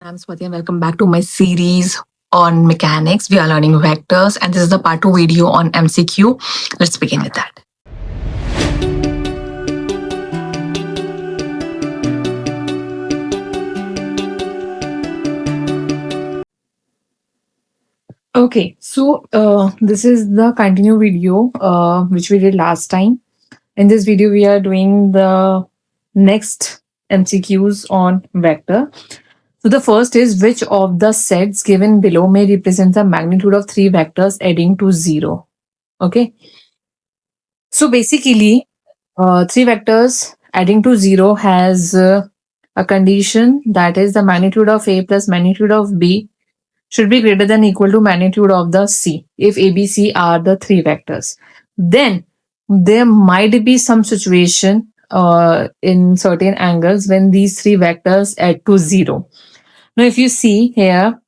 I'm Swati and welcome back to my series on mechanics. We are learning vectors and this is the part 2 video on MCQ. Let's begin with that. Okay, so this is the continue video which we did last time. In this video, we are doing the next MCQs on vector. So the first is which of the sets given below may represent the magnitude of three vectors adding to 0. Okay. So basically, three vectors adding to 0 has a condition, that is the magnitude of A plus magnitude of B should be greater than equal to magnitude of the C if A, B, C are the three vectors. Then there might be some situation in certain angles when these three vectors add to 0. Now if you see here,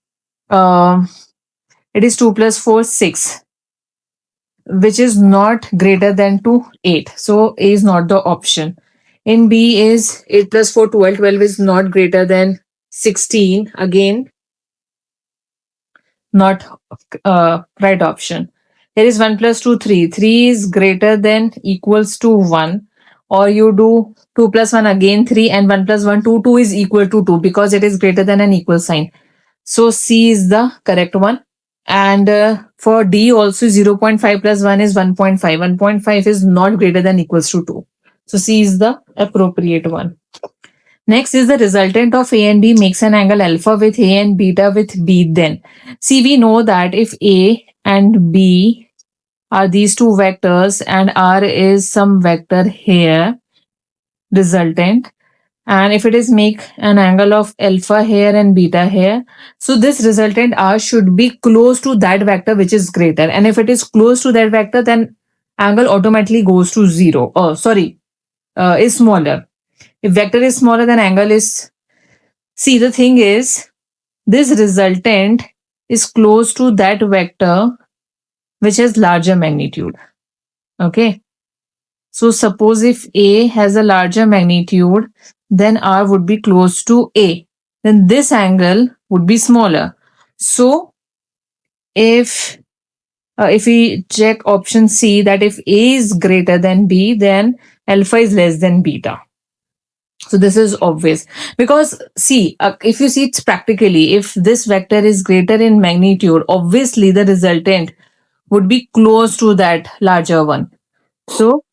it is 2 plus 4, 6, which is not greater than to 8. So A is not the option. In B is 8 plus 4, 12. 12 is not greater than 16. Again, not right option. There is 1 plus 2, 3. 3 is greater than equals to 1. Or you do 2 plus 1 again 3 and 1 plus 1 2. 2 is equal to 2 because it is greater than an equal sign. So C is the correct one. And for D also 0.5 plus 1 is 1.5. 1.5 is not greater than equals to 2. So C is the appropriate one. Next is the resultant of A and B makes an angle alpha with A and beta with B. Then see, we know that if A and B are these two vectors and R is some vector here, resultant, and if it is make an angle of alpha here and beta here, so this resultant R should be close to that vector which is greater, and if it is close to that vector, then angle automatically goes to 0. Is smaller. If vector is smaller, then angle is, see, the thing is this resultant is close to that vector which has larger magnitude. Okay, so suppose if A has a larger magnitude, then R would be close to A. Then this angle would be smaller. So if we check option C, that if A is greater than B, then alpha is less than beta. So this is obvious because see, if you see it practically, if this vector is greater in magnitude, obviously the resultant would be close to that larger one. So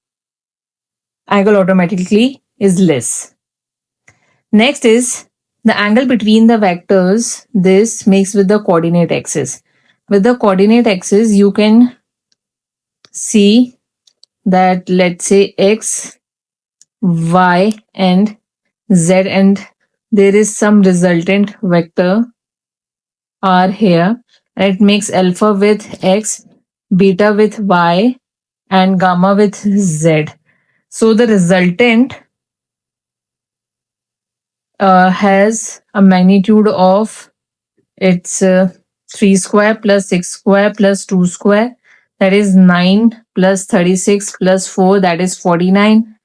angle automatically is less. Next is the angle between the vectors. This makes with the coordinate axis. With the coordinate axis, you can see that, let's say, x, y, and z, and there is some resultant vector r here, and it makes alpha with x, beta with y, and gamma with z. So the resultant has a magnitude of, it's 3 square plus 6 square plus 2 square, that is 9 plus 36 plus 4, that is 49,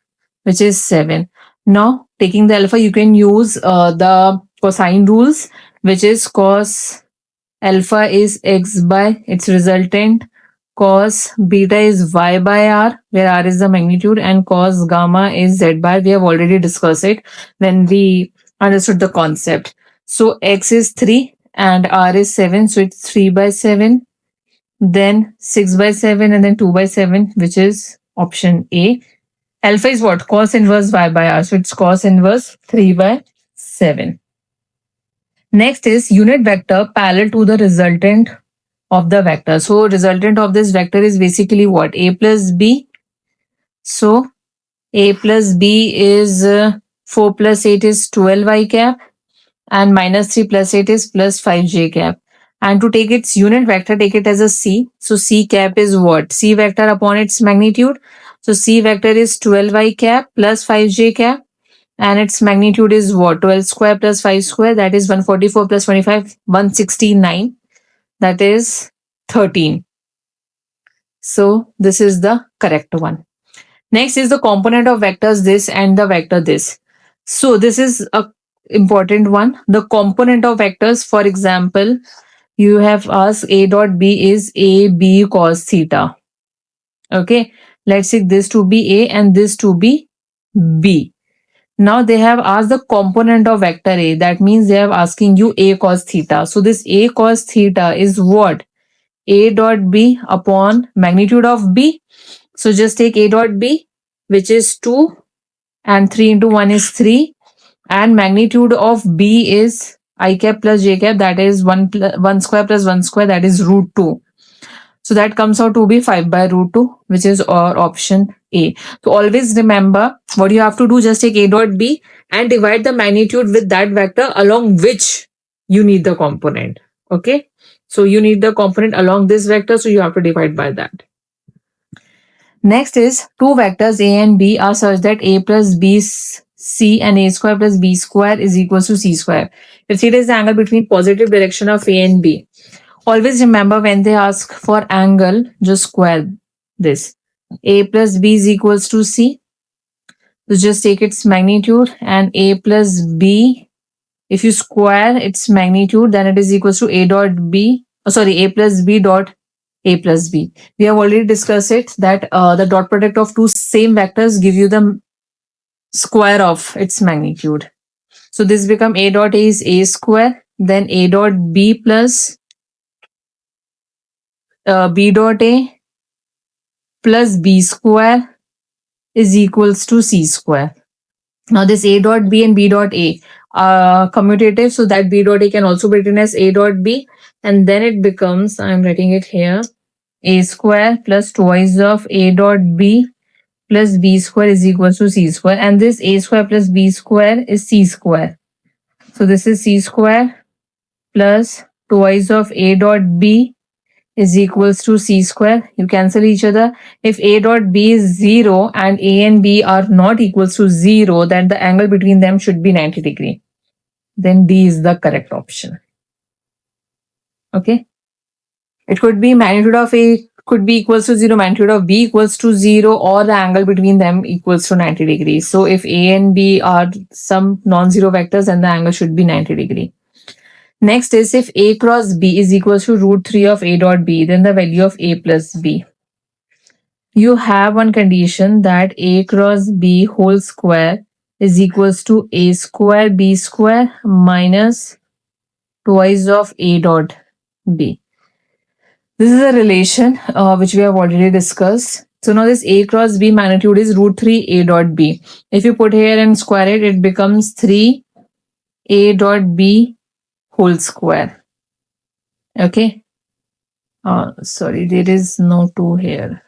which is 7. Now taking the alpha, you can use the cosine rules, which is cos alpha is x by its resultant, cos beta is y by r, where r is the magnitude, and cos gamma is z by. We have already discussed it when we understood the concept. So x is 3 and r is 7, so it's 3 by 7, then 6 by 7, and then 2 by 7, which is option A. Alpha is what? Cos inverse y by r, so it's cos inverse 3 by 7. Next is unit vector parallel to the resultant of the vector. So resultant of this vector is basically what? A plus b. So a plus b is 4 plus 8 is 12y cap, and minus 3 plus 8 is plus 5j cap. And to take its unit vector, take it as a c. So c cap is what? C vector upon its magnitude. So c vector is 12y cap plus 5j cap, and its magnitude is what? 12 square plus 5 square, that is 144 plus 25, 169, that is 13. So this is the correct one. Next is the component of vectors this and the vector this. So this is a important one, the component of vectors. For example, you have asked A dot B is A B cos theta. Okay, let's take this to be A and this to be B. Now they have asked the component of vector A. That means they are asking you A cos theta. So this A cos theta is what? A dot B upon magnitude of B. So just take A dot B, which is 2, and 3 into 1 is 3. And magnitude of B is I cap plus J cap, that is 1 square plus 1 square, that is root 2. So that comes out to be 5 by root 2, which is our option A. So always remember what you have to do, just take A dot B and divide the magnitude with that vector along which you need the component. Okay. So you need the component along this vector, so you have to divide by that. Next is two vectors A and B are such that A plus B C and A square plus B square is equals to C square. If theta is the angle between positive direction of A and B. Always remember when they ask for angle, just square this. A plus B is equals to C. So just take its magnitude, and A plus B, if you square its magnitude, then it is equals to A dot B, A plus B dot A plus B. We have already discussed it that the dot product of two same vectors give you the square of its magnitude. So this become A dot A is A square, then A dot B plus B dot A plus B square is equals to C square. Now this A dot B and B dot A are commutative, so that B dot A can also be written as A dot B, and then it becomes, I'm writing it here, A square plus twice of A dot B plus B square is equals to C square, and this A square plus B square is C square. So this is C square plus twice of A dot B is equals to C square. You cancel each other. If A dot B is 0 and A and B are not equals to 0, then the angle between them should be 90 degree. Then D is the correct option. Okay. It could be magnitude of A could be equals to 0, magnitude of B equals to 0, or the angle between them equals to 90 degrees. So if A and B are some non-zero vectors, then the angle should be 90 degree. Next is if A cross B is equals to root 3 of A dot B, then the value of A plus B. You have one condition that A cross B whole square is equals to A square B square minus twice of A dot B. This is a relation which we have already discussed. So now this A cross B magnitude is root 3 A dot B. If you put here and square it, it becomes 3 A dot B whole square. Okay. Sorry, there is no 2 here.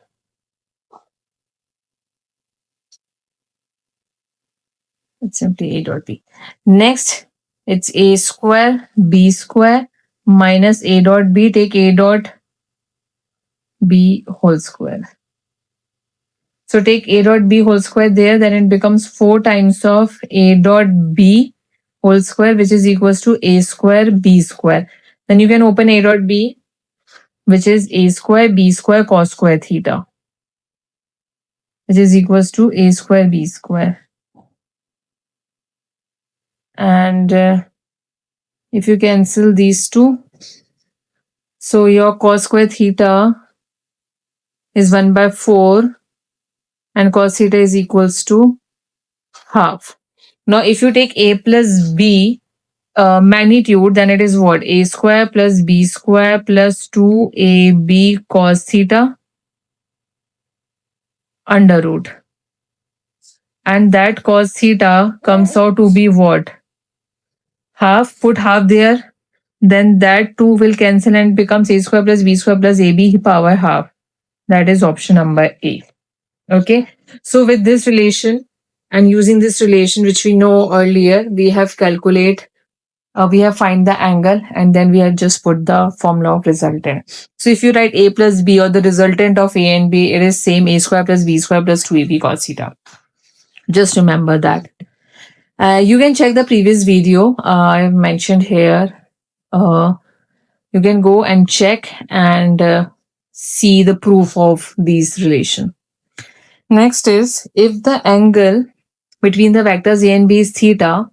It's simply A dot B. Next, it's A square B square minus A dot B. Take A dot B whole square. So take A dot B whole square there, then it becomes 4 times of A dot B whole square, which is equals to A square B square. Then you can open A dot B, which is A square B square cos square theta, which is equals to A square B square. And if you cancel these two, so your cos square theta is 1 by 4 and cos theta is equals to half. Now if you take A plus B magnitude, then it is what? A square plus B square plus 2AB cos theta under root. And that cos theta comes out to be what? Half. Put half there. Then that 2 will cancel and becomes A square plus B square plus AB power half. That is option number A. Okay. So with this relation and using this relation which we know earlier, we have we have find the angle, and then we have just put the formula of resultant. So if you write A plus B, or the resultant of A and B, it is same A square plus B square plus 2AB cos theta. Just remember that. You can check the previous video I've mentioned here. You can go and check and see the proof of these relation. Next is if the angle between the vectors A and B is theta,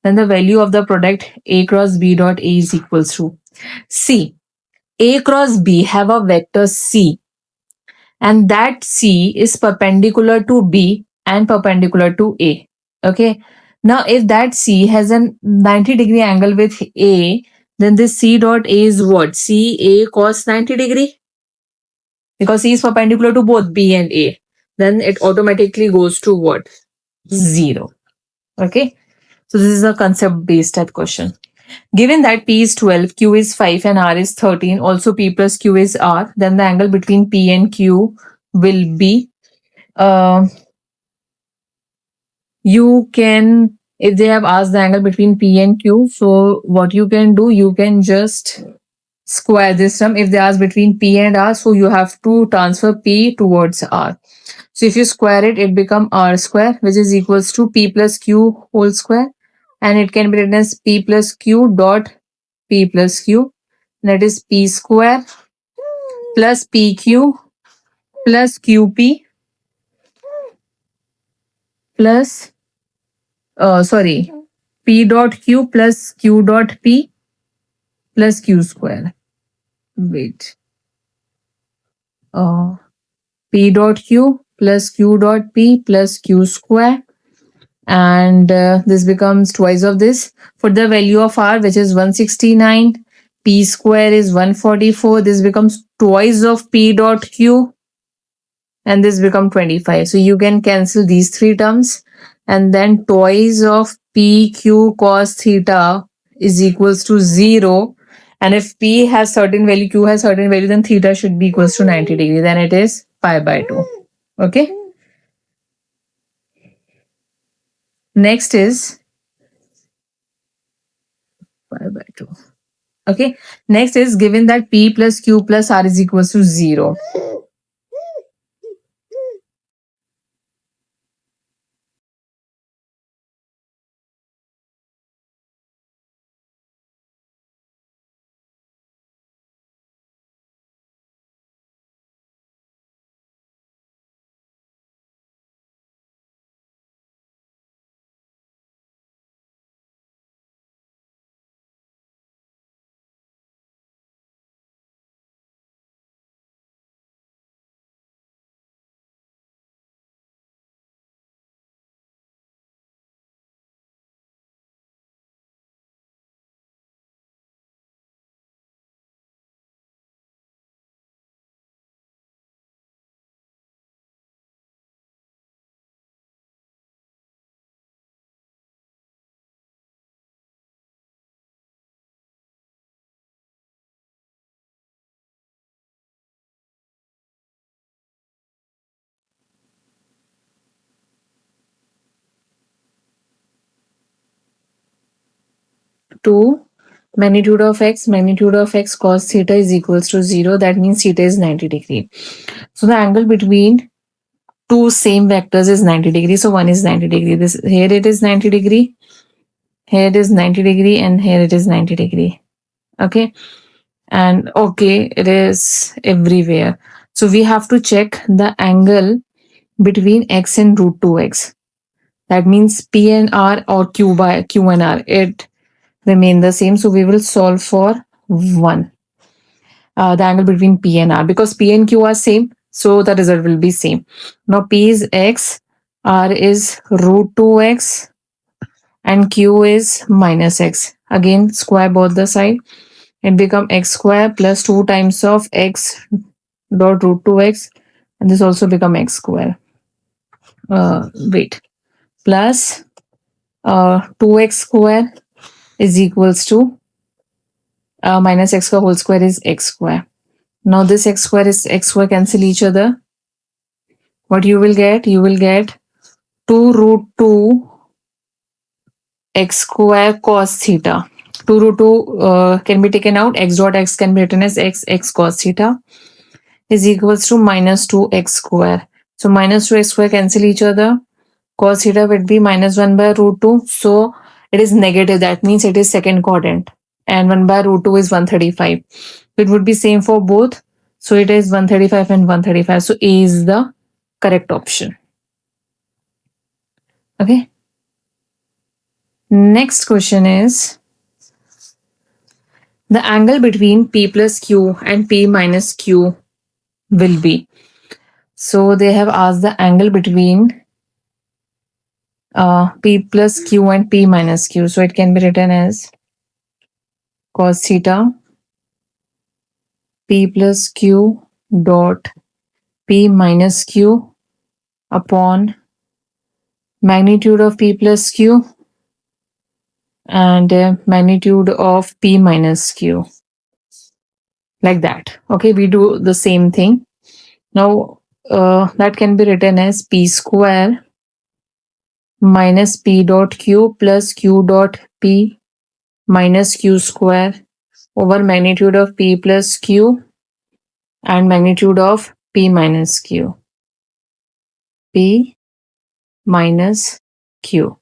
then the value of the product A cross B dot A is equals to, see, A cross B have a vector C, and that C is perpendicular to B and perpendicular to A. Okay. Now, if that C has a 90-degree angle with A, then this C dot A is what? C A cos 90 degree? Because C is perpendicular to both B and A. Then it automatically goes to what? 0. Okay. So this is a concept based type question. Given that P is 12, Q is 5 and R is 13, also P plus Q is R, then the angle between P and Q will be, you can, if they have asked the angle between P and Q, so what you can do, you can just square this term. If they ask between P and R, so you have to transfer P towards R. So if you square it, it becomes R square, which is equals to P plus Q whole square. And it can be written as P plus Q dot P plus Q. That is P square plus PQ plus QP plus, P dot Q plus Q dot P plus Q square. Wait. P dot Q plus Q dot P plus Q square. And this becomes twice of this. For the value of R, which is 169, P square is 144. This becomes twice of P dot Q. And this becomes 25. So you can cancel these three terms. And then twice of PQ cos theta is equals to 0. And if P has certain value, Q has certain value, then theta should be equals to 90 degree. Then it is pi by 2. Okay. Next is pi by 2. Okay. Next is given that P plus Q plus R is equals to 0. To magnitude of x cos theta is equals to 0. That means theta is 90 degree. So the angle between two same vectors is 90 degree. So one is 90 degree. This here it is 90 degree. Here it is 90 degree and here it is 90 degree. Okay. And okay, it is everywhere. So we have to check the angle between x and root 2x. That means P and R or Q by Q and R. It remain the same. So we will solve for 1. The angle between P and R, because P and Q are same, so the result will be same. Now P is x, R is root 2x, and Q is minus x. Again, square both the side. It become x square plus 2 times of x dot root 2x, and this also become x square. Plus 2x square is equals to minus x square whole square is x square. Now this x square is x square cancel each other. What you will get? You will get 2 root 2 x square cos theta. 2 root 2 can be taken out. X dot x can be written as x cos theta is equals to minus 2x square. So minus 2x square cancel each other. Cos theta would be minus 1 by root 2. So it is negative. That means it is second quadrant. And 1 by root 2 is 135. It would be same for both. So it is 135 and 135. So A is the correct option. Okay. Next question is the angle between P plus Q and P minus Q will be. So they have asked the angle between P plus Q and P minus Q. So it can be written as cos theta P plus Q dot P minus Q upon magnitude of P plus Q and magnitude of P minus Q. Like that. Okay, we do the same thing. Now that can be written as P square minus P dot Q plus Q dot P minus Q square over magnitude of P plus Q and magnitude of P minus Q. P minus Q.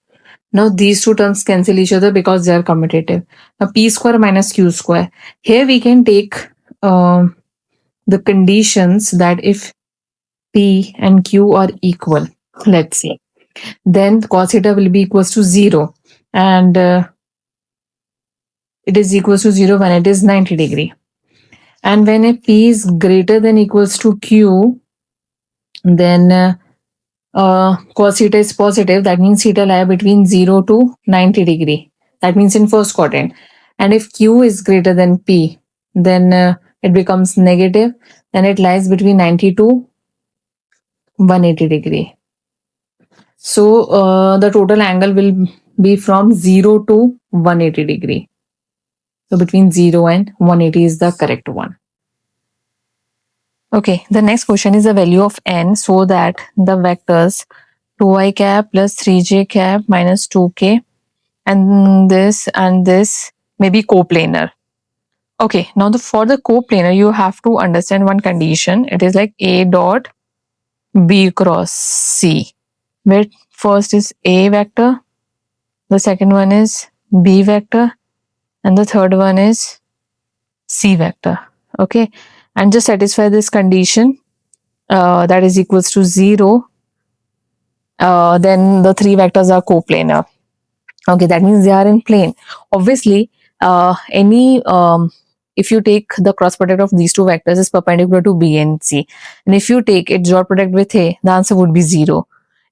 Now these two terms cancel each other because they are commutative. Now P square minus Q square. Here we can take the conditions that if P and Q are equal, let's see, then cos theta will be equals to 0 and it is equals to 0 when it is 90 degree. And when a P is greater than equals to Q, then cos theta is positive. That means theta lie between 0 to 90 degree. That means in first quadrant. And if Q is greater than P, then it becomes negative. Then it lies between 90 to 180 degree. So the total angle will be from 0 to 180 degree. So between 0 and 180 is the correct one. Okay, the next question is the value of n so that the vectors 2i cap plus 3j cap minus 2k and this may be coplanar. Okay, now for the coplanar, you have to understand one condition. It is like A dot B cross C, where first is A vector, the second one is B vector, and the third one is C vector. Okay, and just satisfy this condition that is equals to 0, then the three vectors are coplanar. Okay, that means they are in plane. Obviously, if you take the cross product of these two vectors is perpendicular to B and C, and if you take its dot product with A, the answer would be 0.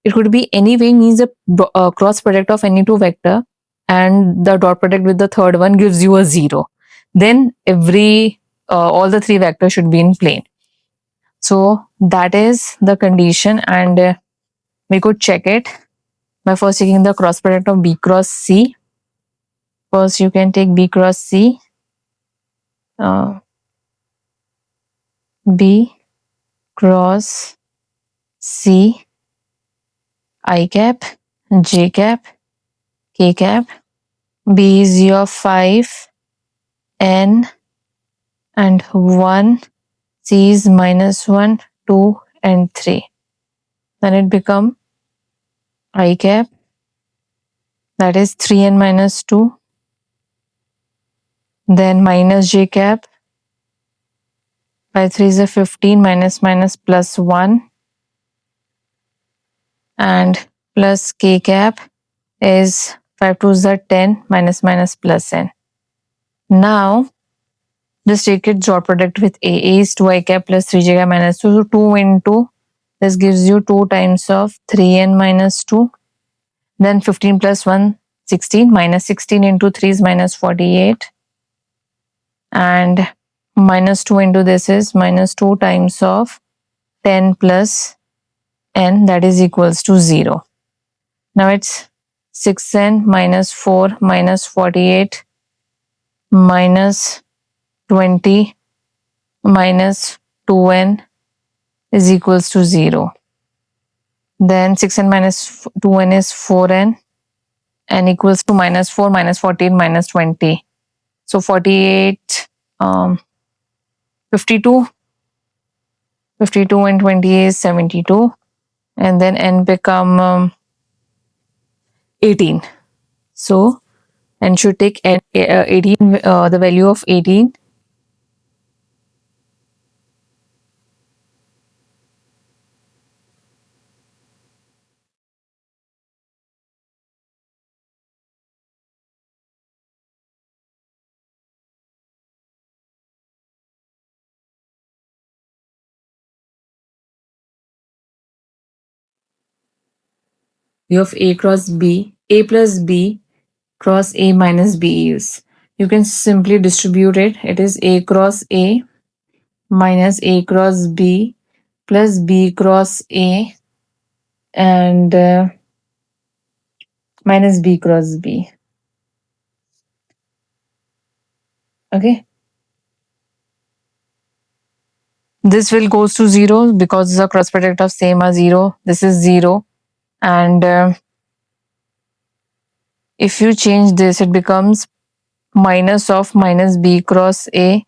It could be any way, means the cross product of any two vector and the dot product with the third one gives you a 0. Then all the three vectors should be in plane. So that is the condition, and we could check it by first taking the cross product of B cross C. First, you can take B cross C, B cross C, I cap, J cap, K cap. B is your 5, N, and 1. C is minus 1, 2, and 3. Then it become I cap, that is 3n minus 2. Then minus J cap, 5 3 is a 15, minus minus plus 1. And plus K cap is 5 2 is a 10, minus minus plus n. Now, just take its dot product with A. A is 2i cap plus 3j cap minus 2. So 2 into this gives you 2 times of 3n minus 2. Then 15 plus 1, 16. Minus 16 into 3 is minus 48. And minus 2 into this is minus 2 times of 10 plus n, that is equals to 0. Now it's 6n minus 4 minus 48 minus 20 minus 2n is equals to 0. Then 6n minus 2n is 4n, and equals to minus 4 minus 14 minus 20. So 48, 52, 52 and 20 is 72. And then n become 18. So n should take 18, the value of 18. You have A cross B, A plus B cross A minus B is. You can simply distribute it. It is A cross A minus A cross B plus B cross A and minus B cross B. Okay. This will goes to 0 because the cross product of same are 0. This is 0. And if you change this, it becomes minus of minus B cross A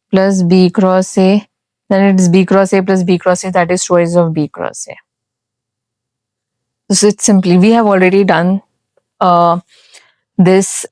plus B cross A. Then it is B cross A plus B cross A. That is choice of B cross A. So it's simply, we have already done this.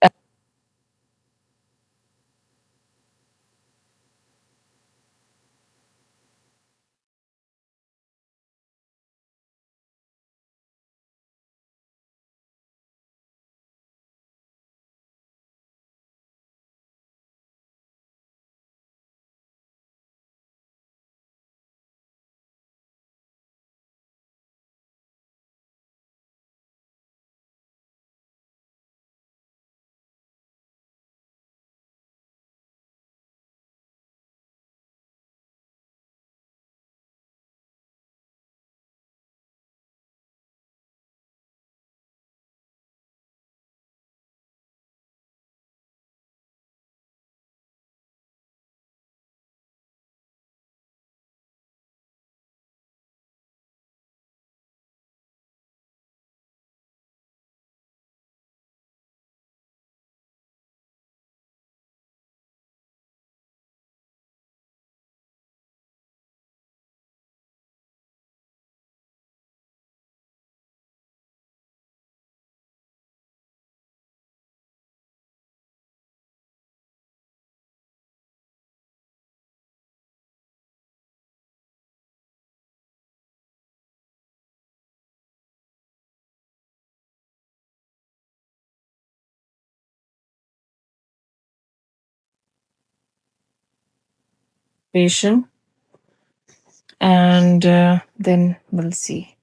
Equation and then we'll see.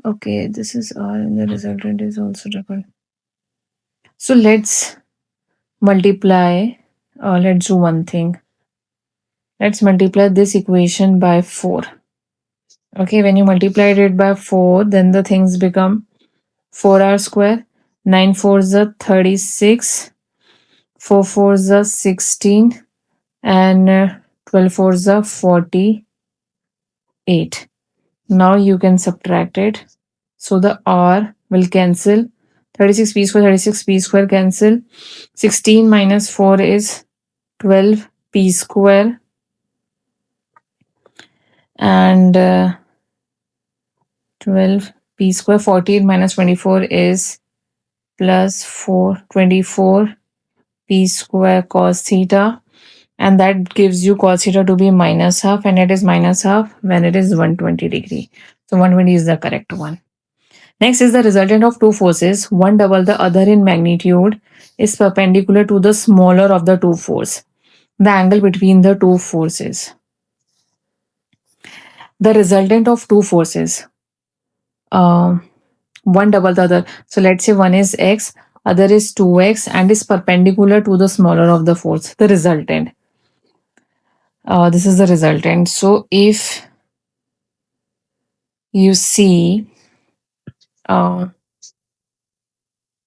Okay, this is R and the resultant is also double. So let's multiply. Let's do one thing. Let's multiply this equation by 4. Okay, when you multiplied it by 4, then the things become 4r square. 9 4s are 36. 4 4s are 16. And 12 4s are 48. Now you can subtract it. So the r will cancel. 36 p square, 36 p square cancel. 16 minus 4 is 12 p square. And 12 p square. 48 minus 24 is plus 24 p square cos theta. And that gives you cos theta to be minus half, and it is minus half when it is 120 degree. So 120 is the correct one. Next is the resultant of two forces, one double the other in magnitude, is perpendicular to the smaller of the two forces. The angle between the two forces. The resultant of two forces, one double the other. So let's say one is x, other is 2x, and is perpendicular to the smaller of the force. The resultant. This is the resultant. So if you see, if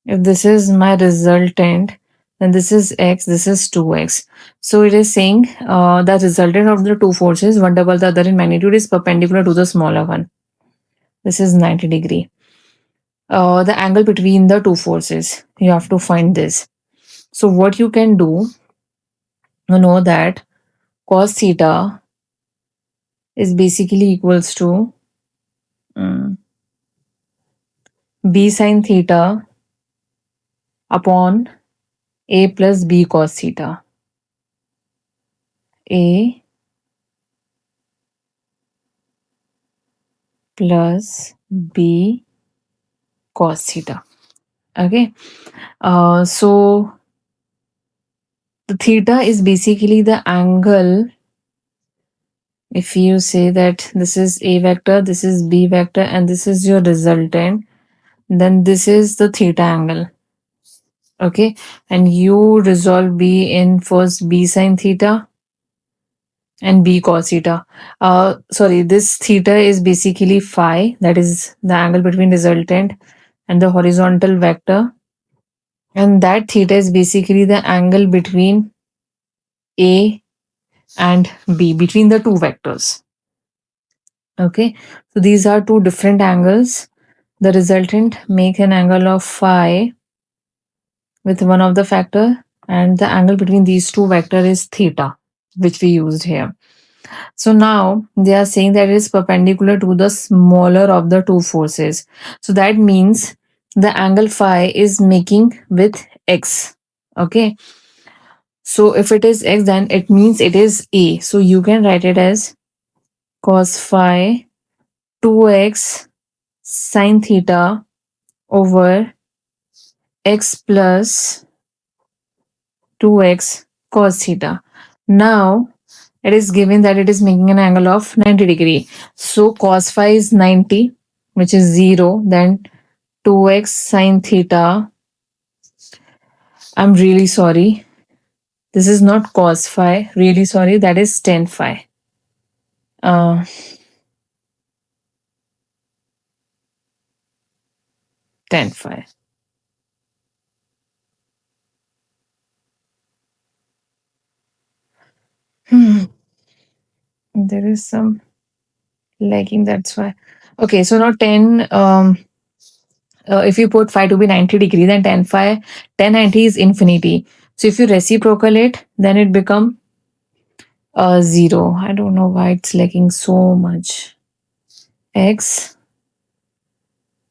this is my resultant, then this is x, this is 2x. So it is saying the resultant of the two forces, one double the other in magnitude, is perpendicular to the smaller one. This is 90 degree. The angle between the two forces, you have to find this. So what you can do, you know that cos theta is basically equals to b sin theta upon a plus b cos theta. A plus b cos theta. Okay. So the theta is basically the angle if you say that this is A vector, this is B vector, and this is your resultant, then this is the theta angle. Okay, and you resolve B in first B sine theta and B cos theta. Sorry, this theta is basically phi, that is the angle between resultant and the horizontal vector. And that theta is basically the angle between A and B, between the two vectors. Okay, so these are two different angles. The resultant make an angle of phi with one of the factor, and the angle between these two vector is theta, which we used here. So now they are saying that it is perpendicular to the smaller of the two forces. So that means the angle phi is making with x. Okay. So if it is x, then it means it is A. So you can write it as cos phi 2x sine theta over x plus 2x cos theta. Now it is given that it is making an angle of 90 degree. So cos phi is 90, which is 0. Then 2x sine theta. I'm really sorry. This is not cos phi. Really sorry. That is tan phi. Tan phi. There is some lagging. That's why. Okay. So now 10. If you put phi to be 90 degree, then tan 90 is infinity. So if you reciprocal it, then it become 0. I don't know why it's lagging so much. X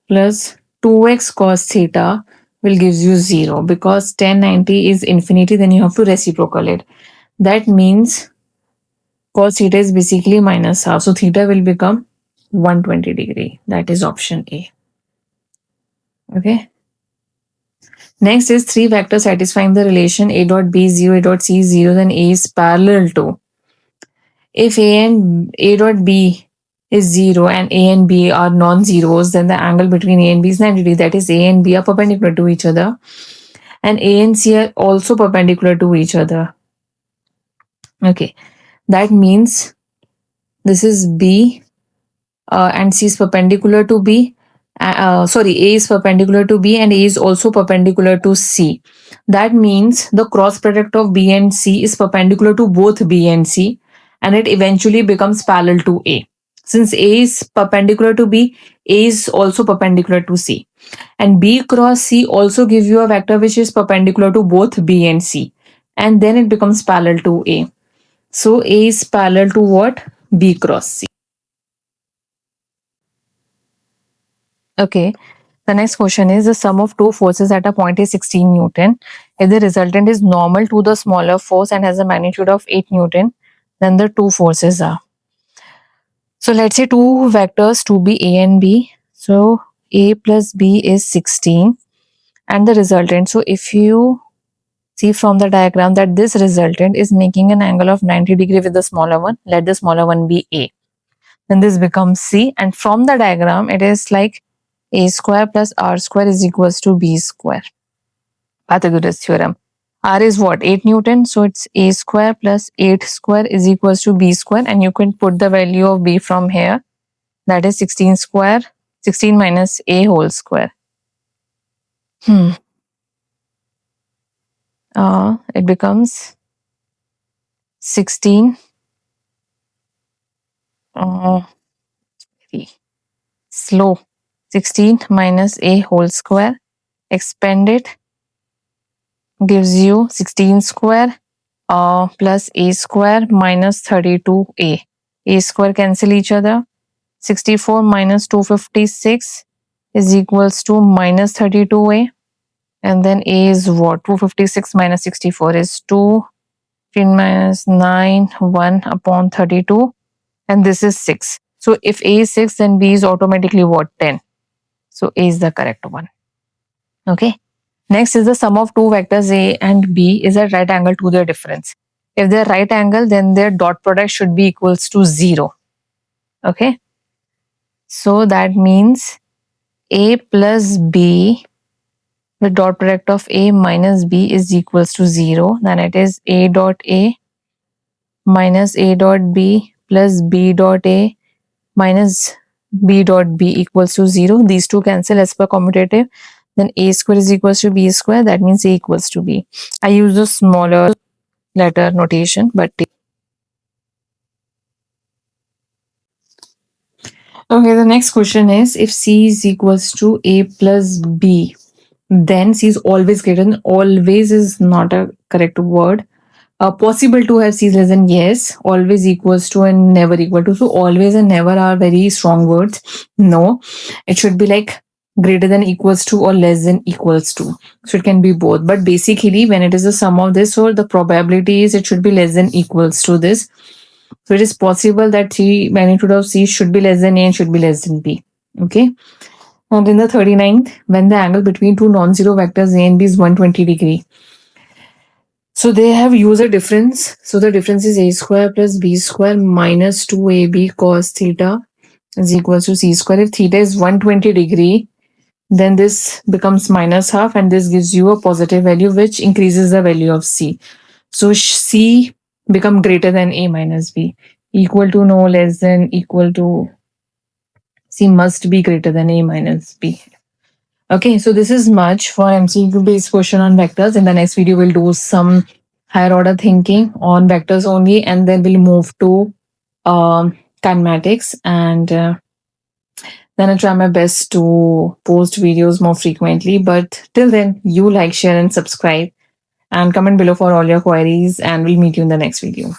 plus 2x cos theta will gives you 0, because tan 90 is infinity, then you have to reciprocal it. That means cos theta is basically minus half. So theta will become 120 degree. That is option A. Okay. Next is three vectors satisfying the relation A dot B 0, A dot C 0, then A is parallel to. If A dot B is 0 and A and B are non-zeros, then the angle between A and B is 90 degree. That is, A and B are perpendicular to each other. And A and C are also perpendicular to each other. Okay. That means this is B and C is perpendicular to B. Sorry, A is perpendicular to B and A is also perpendicular to C. That means the cross product of B and C is perpendicular to both B and C, and it eventually becomes parallel to A. Since A is perpendicular to B, A is also perpendicular to C. And B cross C also gives you a vector which is perpendicular to both B and C. And then it becomes parallel to A. So A is parallel to what? B cross C. Okay. The next question is the sum of two forces at a point is 16 Newton. If the resultant is normal to the smaller force and has a magnitude of 8 Newton, then the two forces are. So let's say two vectors, 2b, A and B. So A plus B is 16 and the resultant. So if you see from the diagram that this resultant is making an angle of 90 degree with the smaller one, let the smaller one be A. Then this becomes C, and from the diagram it is like A square plus R square is equals to B square. Pythagoras theorem. R is what? 8 Newton. So it's A square plus 8 square is equals to B square, and you can put the value of B from here. That is 16 square, 16 minus A whole square. It becomes 16. Very slow. 16 minus A whole square. Expand it. Gives you 16 square plus A square minus 32A. A square cancel each other. 64 minus 256 is equals to minus 32A. And then A is what? 256 minus 64 is 2. 15 minus 9, 1 upon 32. And this is 6. So if A is 6, then B is automatically what? 10. So A is the correct one. Okay. Next is the sum of two vectors A and B is at right angle to their difference. If they're right angle, then their dot product should be equals to 0. Okay. So that means A plus B, the dot product of A minus B is equals to 0. Then it is A dot A minus A dot B plus B dot A minus B dot B equals to 0. These two cancel as per commutative. Then A square is equals to B square. That means A equals to B. I use the smaller letter notation, but okay, the next question is, if C is equals to A plus B, then C is always greater than. Always is not a correct word. Possible to have C is less than, yes. Always equals to and never equal to. So always and never are very strong words. No, it should be like greater than equals to or less than equals to. So it can be both. But basically, when it is the sum of this, so the probability is it should be less than equals to this. So it is possible that C magnitude of C should be less than A and should be less than B. Okay. And in the 39th, when the angle between two non-zero vectors A and B is 120 degree. So they have used a difference. So the difference is A square plus B square minus 2AB cos theta is equals to C square. If theta is 120 degree, then this becomes minus half and this gives you a positive value which increases the value of C. So C become greater than A minus B. Equal to, no, less than, equal to, C must be greater than A minus B. Okay, so this is much for MCQ based question on vectors. In the next video, we'll do some higher order thinking on vectors only, and then we'll move to kinematics. And then I try my best to post videos more frequently. But till then, you like, share, and subscribe, and comment below for all your queries. And we'll meet you in the next video.